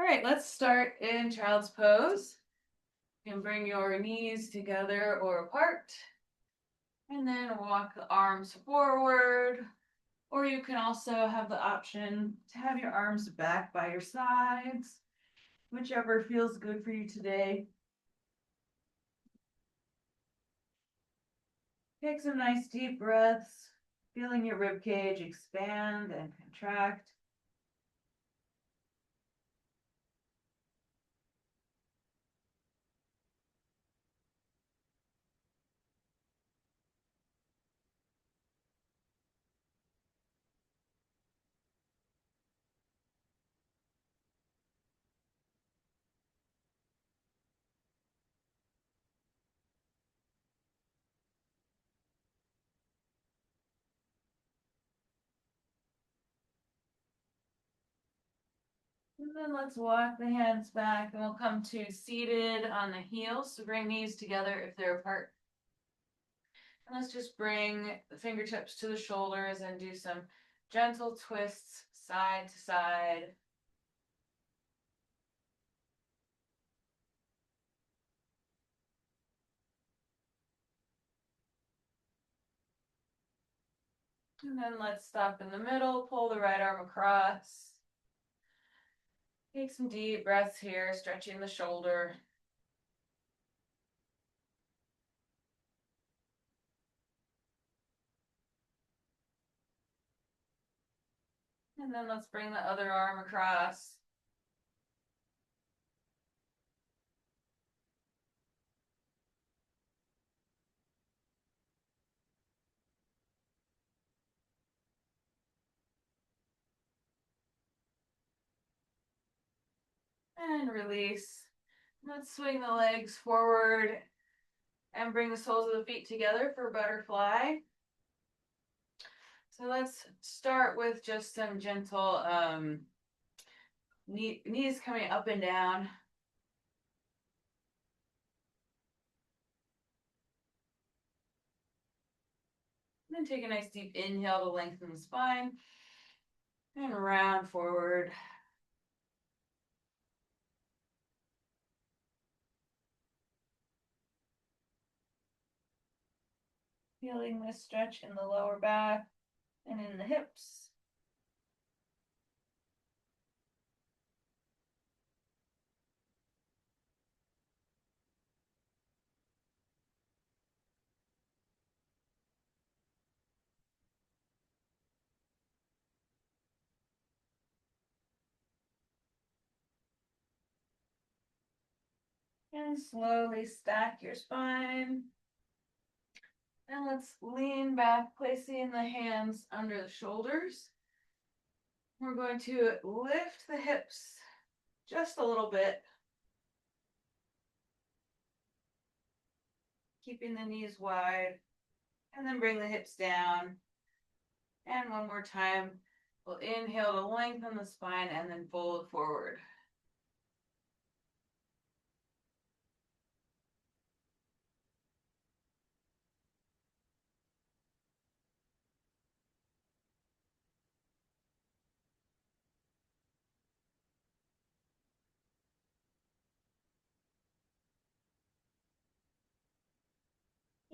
right, let's start in child's pose. You can bring your knees together or apart, and then walk the arms forward. Or you can also have the option to have your arms back by your sides, whichever feels good for you today. Take some nice deep breaths, feeling your rib cage expand and contract. And then let's walk the hands back and we'll come to seated on the heels. So bring knees together if they're apart. And let's just bring the fingertips to the shoulders and do some gentle twists side to side. And then let's stop in the middle, pull the right arm across. Take some deep breaths here, stretching the shoulder. And then let's bring the other arm across. And release. Let's swing the legs forward and bring the soles of the feet together for butterfly. So let's start with just some gentle knees coming up and down. And then take a nice deep inhale to lengthen the spine and round forward. Feeling this stretch in the lower back and in the hips. And slowly stack your spine. And let's lean back, placing the hands under the shoulders. We're going to lift the hips just a little bit, keeping the knees wide, and then bring the hips down. And one more time, we'll inhale to lengthen the spine and then fold forward.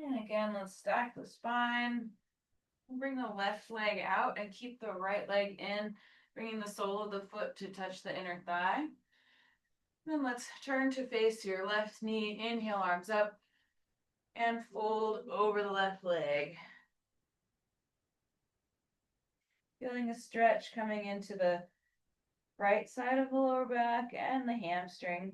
And again, let's stack the spine. Bring the left leg out and keep the right leg in, bringing the sole of the foot to touch the inner thigh. Then let's turn to face your left knee. Inhale, arms up, and fold over the left leg. Feeling a stretch coming into the right side of the lower back and the hamstring.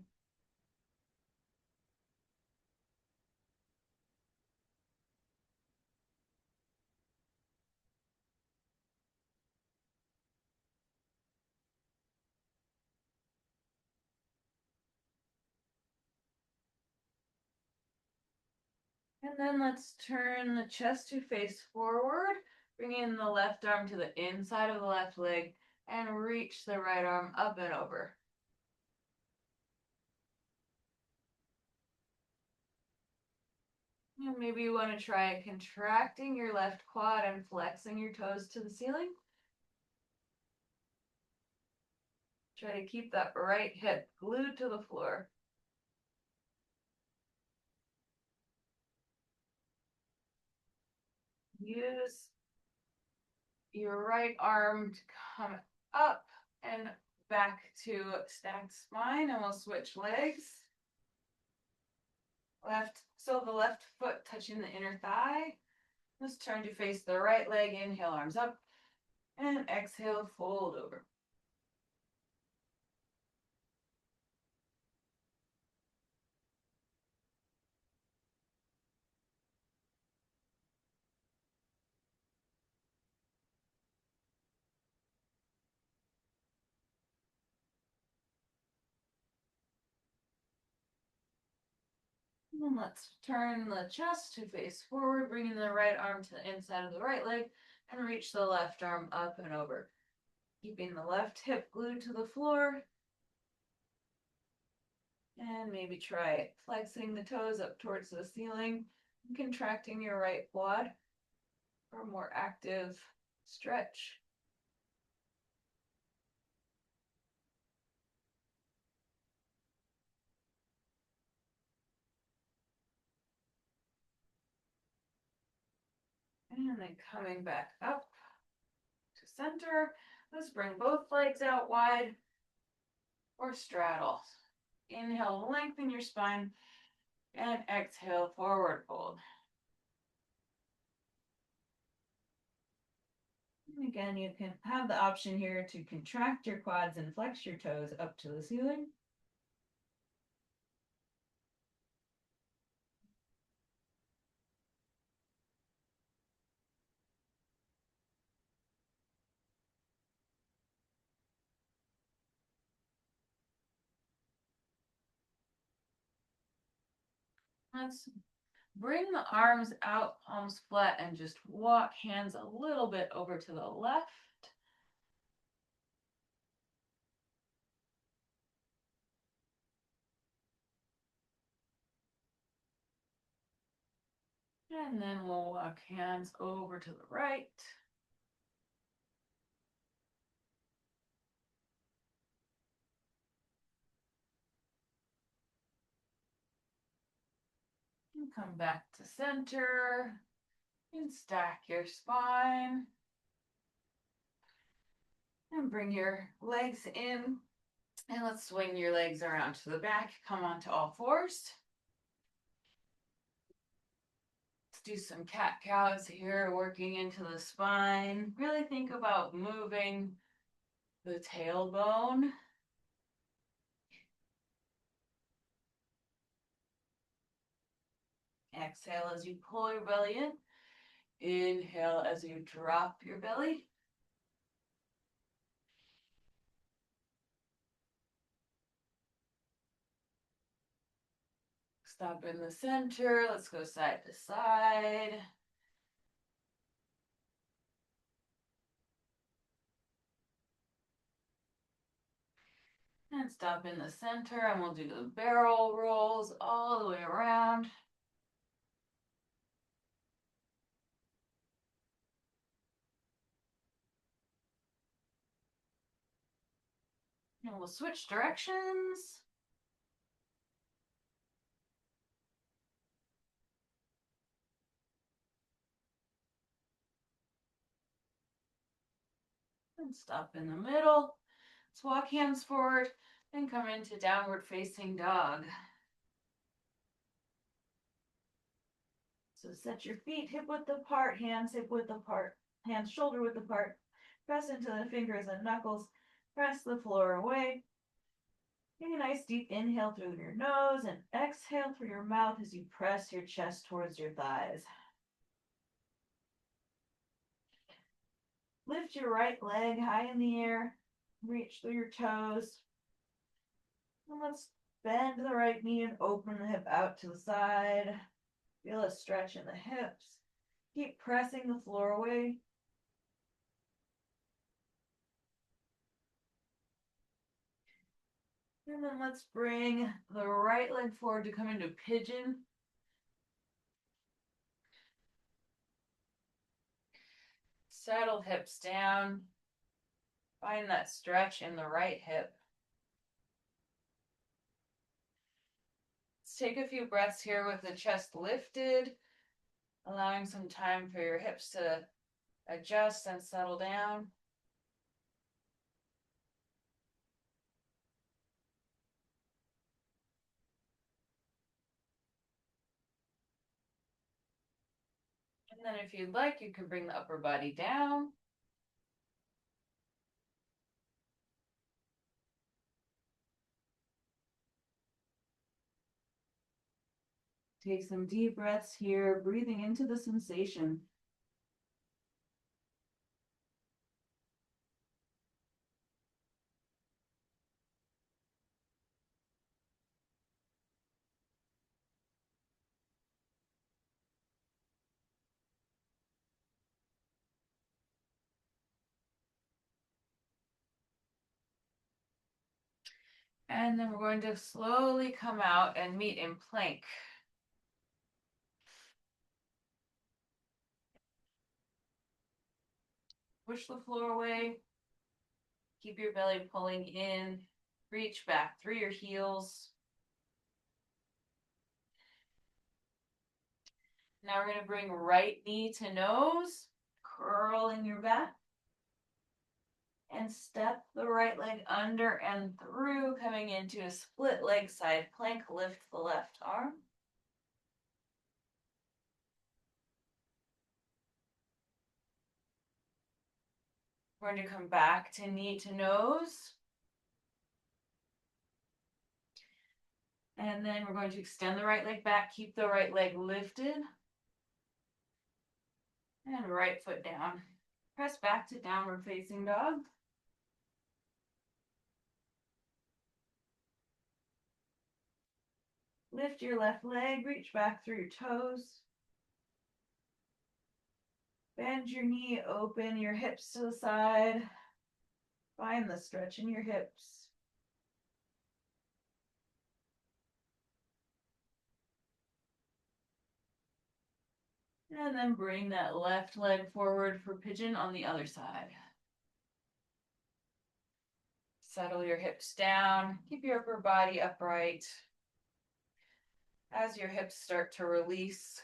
And then let's turn the chest to face forward, bringing the left arm to the inside of the left leg and reach the right arm up and over. And maybe you want to try contracting your left quad and flexing your toes to the ceiling. Try to keep that right hip glued to the floor. Use your right arm to come up and back to stacked spine, and we'll switch legs. So the left foot touching the inner thigh. Let's turn to face the right leg. Inhale, arms up, and exhale, fold over. And let's turn the chest to face forward, bringing the right arm to the inside of the right leg, and reach the left arm up and over. Keeping the left hip glued to the floor. And maybe try flexing the toes up towards the ceiling and contracting your right quad for a more active stretch. And then coming back up to center. Let's bring both legs out wide or straddle. Inhale, lengthen your spine, and exhale, forward fold. And again, you can have the option here to contract your quads and flex your toes up to the ceiling. Let's bring the arms out, palms flat, and just walk hands a little bit over to the left. And then we'll walk hands over to the right. And come back to center. And stack your spine. And bring your legs in. And let's swing your legs around to the back. Come onto all fours. Let's do some cat-cows here, working into the spine. Really think about moving the tailbone. Exhale as you pull your belly in. Inhale as you drop your belly. Stop in the center. Let's go side to side. And stop in the center, and we'll do the barrel rolls all the way around. And we'll switch directions. And stop in the middle. Let's walk hands forward and come into downward facing dog. So set your feet hip width apart, hands hip width apart, hands shoulder width apart. Press into the fingers and knuckles. Press the floor away. Take a nice deep inhale through your nose and exhale through your mouth as you press your chest towards your thighs. Lift your right leg high in the air. Reach through your toes. And let's bend the right knee and open the hip out to the side. Feel a stretch in the hips. Keep pressing the floor away. And then let's bring the right leg forward to come into pigeon. Settle hips down. Find that stretch in the right hip. take a few breaths here with the chest lifted, allowing some time for your hips to adjust and settle down. And then if you'd like, you can bring the upper body down. Take some deep breaths here, breathing into the sensation. And then we're going to slowly come out and meet in plank. Push the floor away. Keep your belly pulling in. Reach back through your heels. Now we're going to bring right knee to nose, curling your back. And step the right leg under and through, coming into a split leg side plank. Lift the left arm. We're going to come back to knee to nose. And then we're going to extend the right leg back, keep the right leg lifted. And right foot down. Press back to downward facing dog. Lift your left leg, reach back through your toes. Bend your knee, open your hips to the side. Find the stretch in your hips. And then bring that left leg forward for pigeon on the other side. Settle your hips down. Keep your upper body upright. As your hips start to release,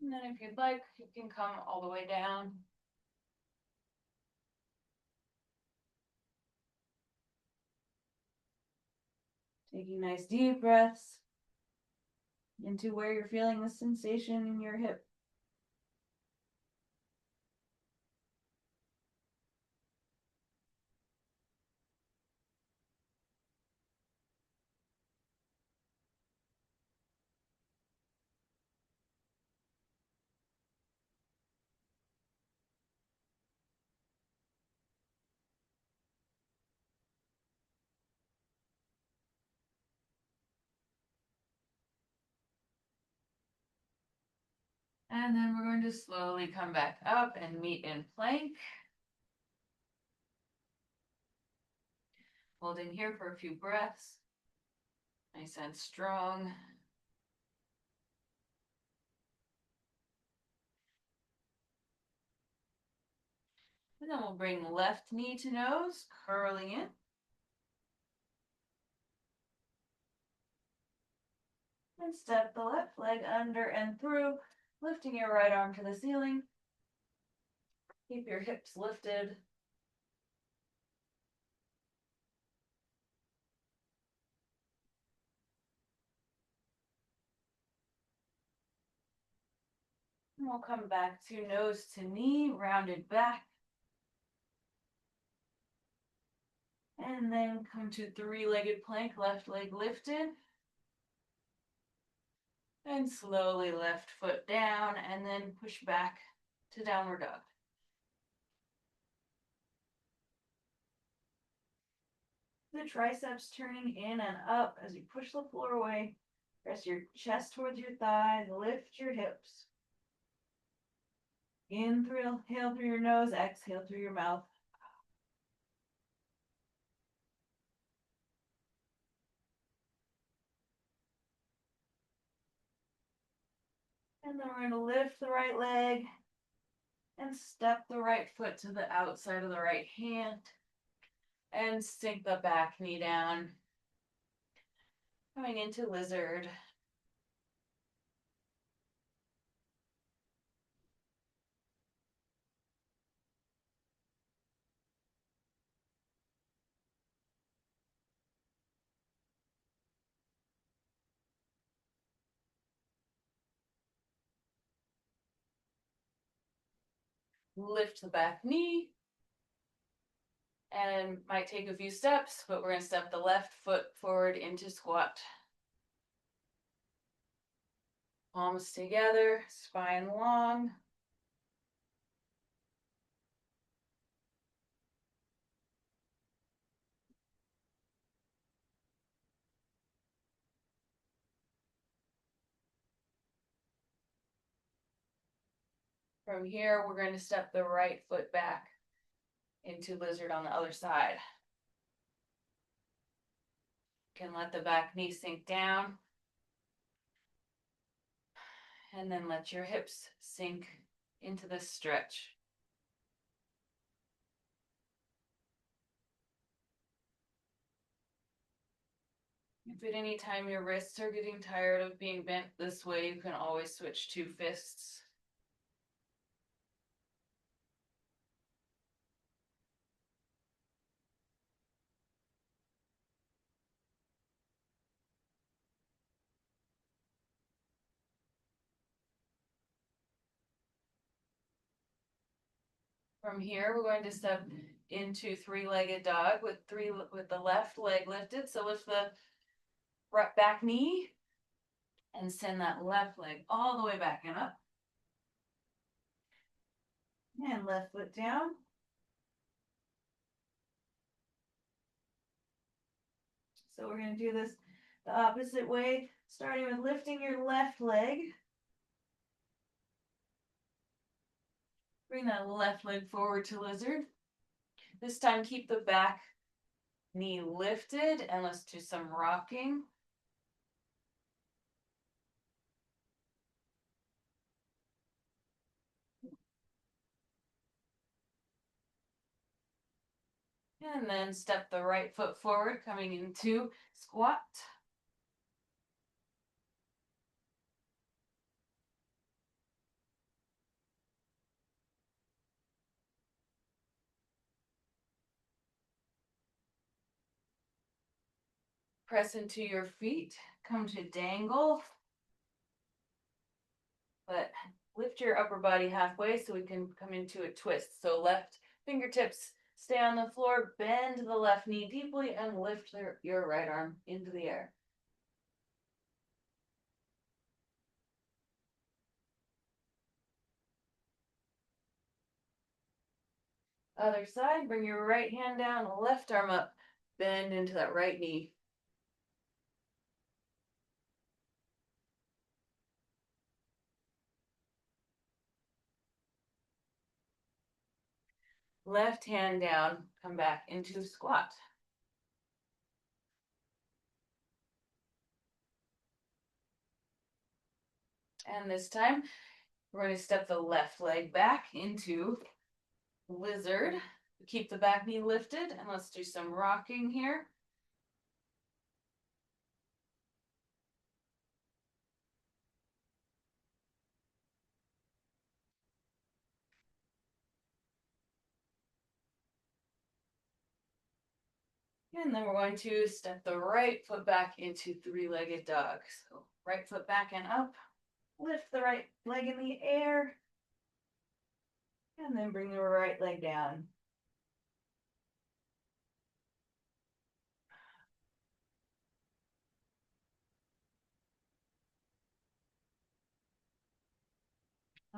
and then if you'd like, you can come all the way down. Taking nice deep breaths into where you're feeling the sensation in your hip. And then we're going to slowly come back up and meet in plank. Hold in here for a few breaths. Nice and strong. And then we'll bring left knee to nose, curling in. And step the left leg under and through, lifting your right arm to the ceiling. Keep your hips lifted. And we'll come back to nose to knee, rounded back. And then come to three-legged plank, left leg lifted. And slowly left foot down, and then push back to downward dog. The triceps turning in and up as you push the floor away. Press your chest towards your thighs, lift your hips. Inhale through your nose, exhale through your mouth. And then we're going to lift the right leg and step the right foot to the outside of the right hand and sink the back knee down. Coming into lizard. Lift the back knee. And might take a few steps, but we're going to step the left foot forward into squat. Palms together, spine long. From here, we're going to step the right foot back into lizard on the other side. You can let the back knee sink down. And then let your hips sink into the stretch. If at any time your wrists are getting tired of being bent this way, you can always switch to fists. From here, we're going to step into three-legged dog with the left leg lifted. So lift the right back knee and send that left leg all the way back and up. And left foot down. So we're going to do this the opposite way, starting with lifting your left leg. Bring that left leg forward to lizard. This time keep the back knee lifted and let's do some rocking. And then step the right foot forward, coming into squat. Press into your feet, come to dangle. But lift your upper body halfway so we can come into a twist. So left fingertips stay on the floor, bend the left knee deeply, and lift your right arm into the air. Other side, bring your right hand down, left arm up, bend into that right knee. Left hand down, come back into squat. And this time, we're going to step the left leg back into lizard. Keep the back knee lifted, and let's do some rocking here. And then we're going to step the right foot back into three-legged dog. So right foot back and up, lift the right leg in the air, and then bring the right leg down.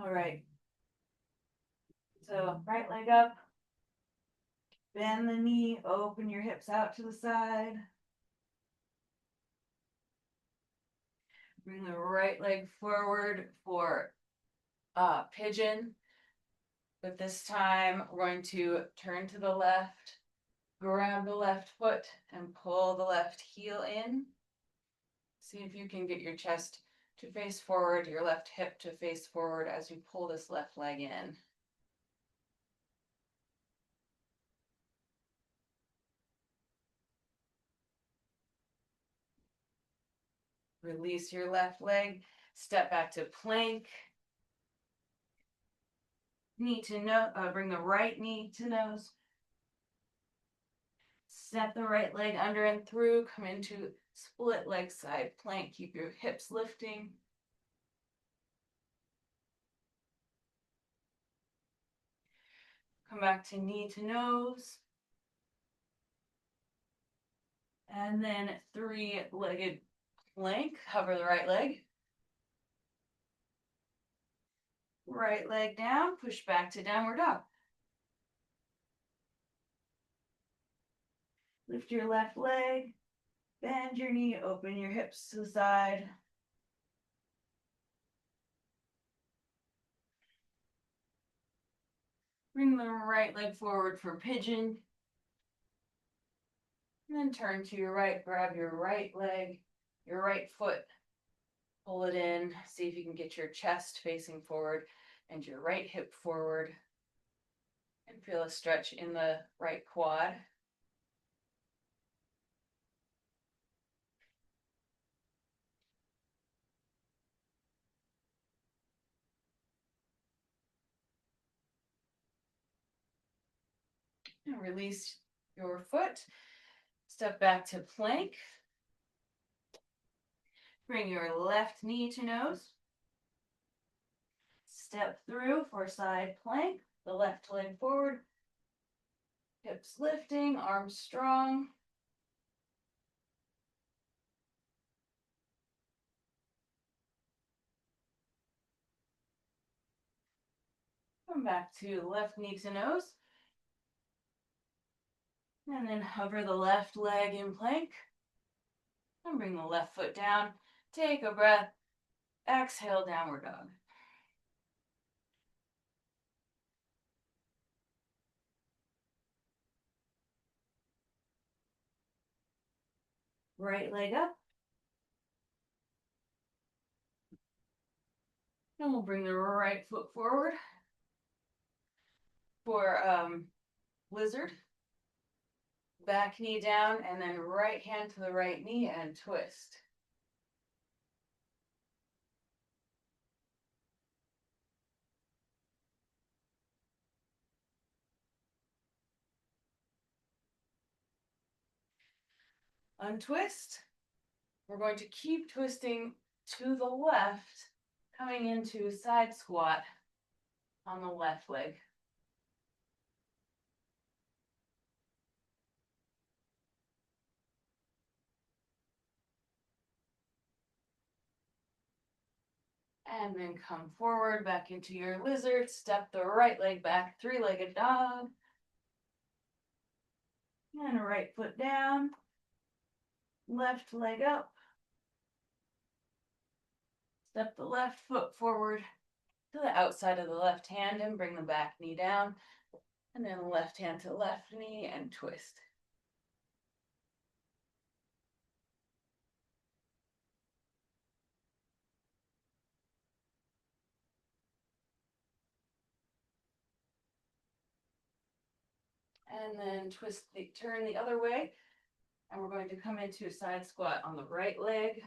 All right. So right leg up, bend the knee, open your hips out to the side. Bring the right leg forward for pigeon. But this time we're going to turn to the left, grab the left foot and pull the left heel in. See if you can get your chest to face forward, your left hip to face forward as you pull this left leg in. Release your left leg, step back to plank. Knee to nose, bring the right knee to nose. Step the right leg under and through, come into split leg side plank. Keep your hips lifting. Come back to knee to nose. And then three-legged plank. Hover the right leg. Right leg down, push back to downward dog. Lift your left leg, bend your knee, open your hips to the side. Bring the right leg forward for pigeon. And then turn to your right, grab your right leg, your right foot, pull it in, see if you can get your chest facing forward and your right hip forward. And feel a stretch in the right quad. And release your foot. Step back to plank. Bring your left knee to nose. Step through for side plank. The left leg forward. Hips lifting, arms strong. Come back to left knee to nose. And then hover the left leg in plank. And bring the left foot down. Take a breath. Exhale, downward dog. Right leg up. And we'll bring the right foot forward for lizard. Back knee down, and then right hand to the right knee and twist. Untwist. We're going to keep twisting to the left, coming into side squat on the left leg. And then come forward back into your lizard. Step the right leg back, three-legged dog. And right foot down. Left leg up. Step the left foot forward to the outside of the left hand and bring the back knee down. And then left hand to left knee and twist. And then turn the other way. And we're going to come into a side squat on the right leg.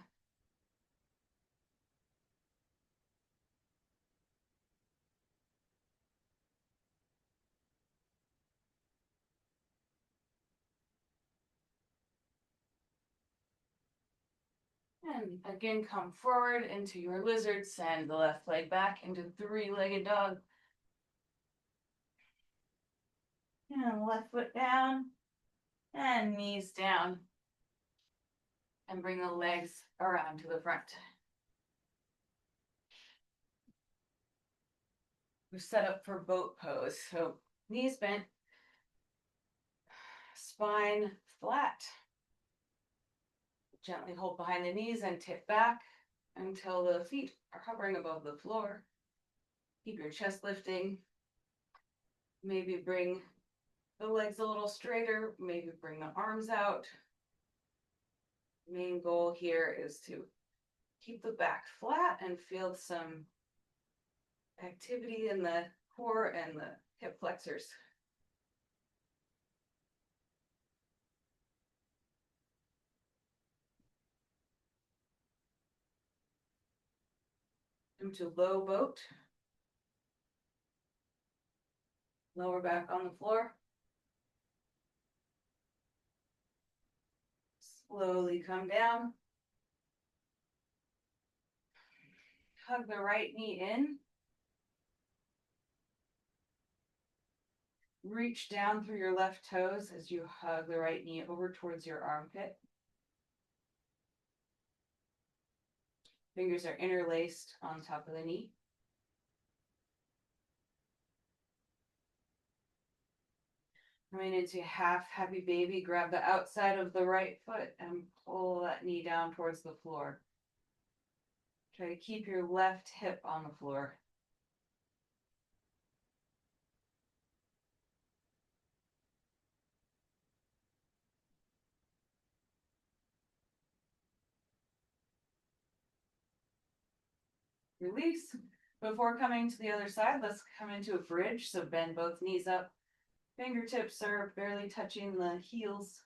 And again, come forward into your lizard, send the left leg back into three-legged dog. And left foot down, and knees down. And bring the legs around to the front. We're set up for boat pose. So knees bent, spine flat. Gently hold behind the knees and tip back until the feet are hovering above the floor. Keep your chest lifting. Maybe bring the legs a little straighter. Maybe bring the arms out. Main goal here is to Keep the back flat and feel some activity in the core and the hip flexors. Into low boat. Lower back on the floor. Slowly come down. Hug the right knee in. Reach down through your left toes as you hug the right knee over towards your armpit. Fingers are interlaced on top of the knee. Coming into half happy baby, grab the outside of the right foot and pull that knee down towards the floor. Try to keep your left hip on the floor. Release. Before coming to the other side, let's come into a bridge. So bend both knees up. Fingertips are barely touching the heels.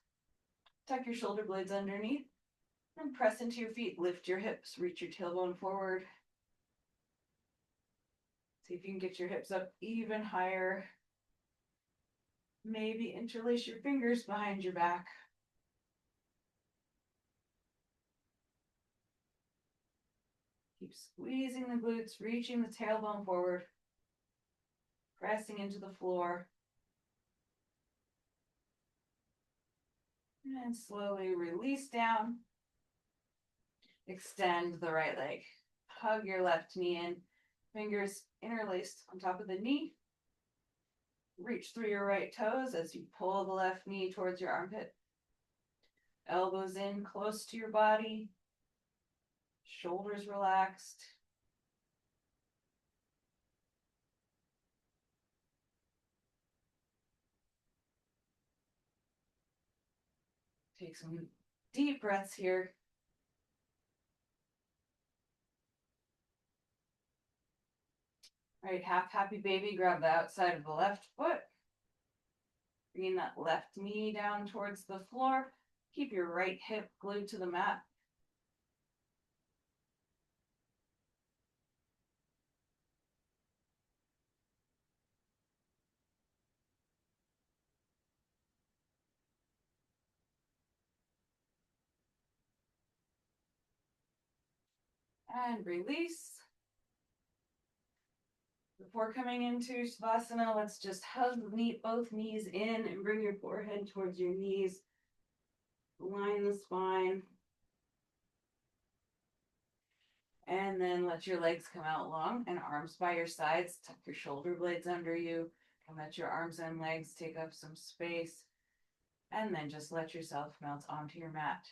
Tuck your shoulder blades underneath. And press into your feet. Lift your hips. Reach your tailbone forward. See if you can get your hips up even higher. Maybe interlace your fingers behind your back. Keep squeezing the glutes, reaching the tailbone forward, pressing into the floor. And slowly release down. Extend the right leg. Hug your left knee in. Fingers interlaced on top of the knee. Reach through your right toes as you pull the left knee towards your armpit. Elbows in close to your body. Shoulders relaxed. Take some deep breaths here. All right, half happy baby, grab the outside of the left foot. Bringing that left knee down towards the floor. Keep your right hip glued to the mat. And release. Before coming into Savasana, let's just hug both knees in and bring your forehead towards your knees. Align the spine. And then let your legs come out long and arms by your sides. Tuck your shoulder blades under you. And let your arms and legs take up some space. And then just let yourself melt onto your mat.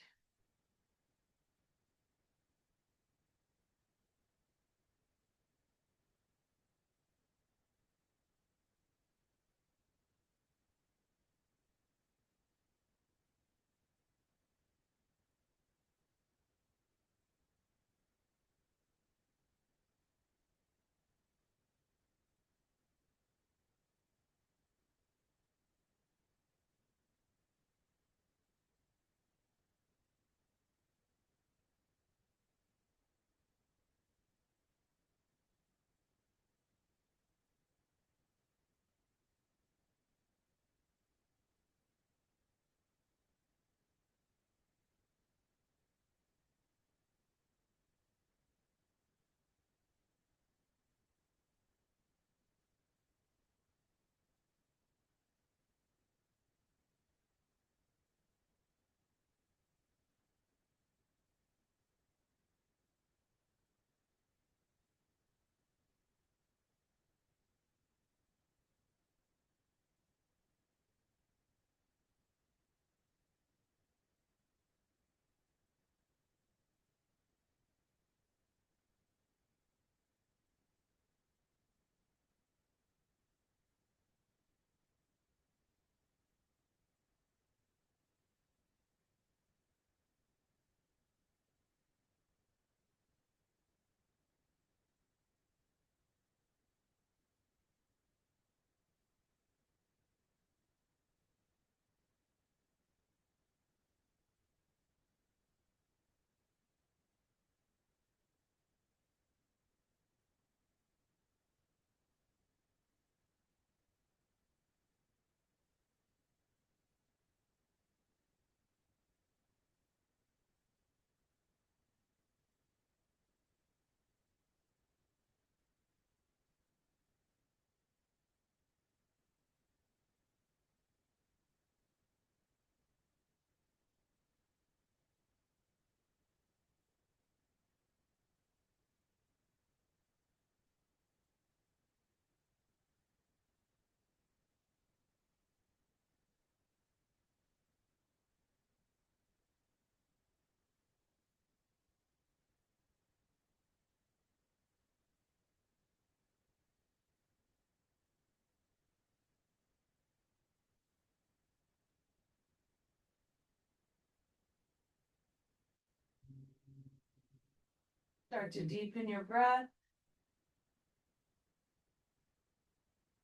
Start to deepen your breath.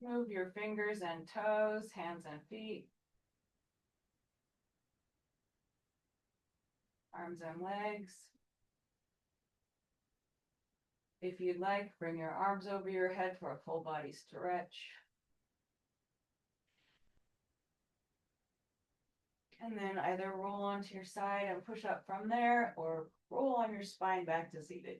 Move your fingers and toes, hands and feet, arms and legs. If you'd like, bring your arms over your head for a full body stretch. And then either roll onto your side and push up from there, or roll on your spine back to seated.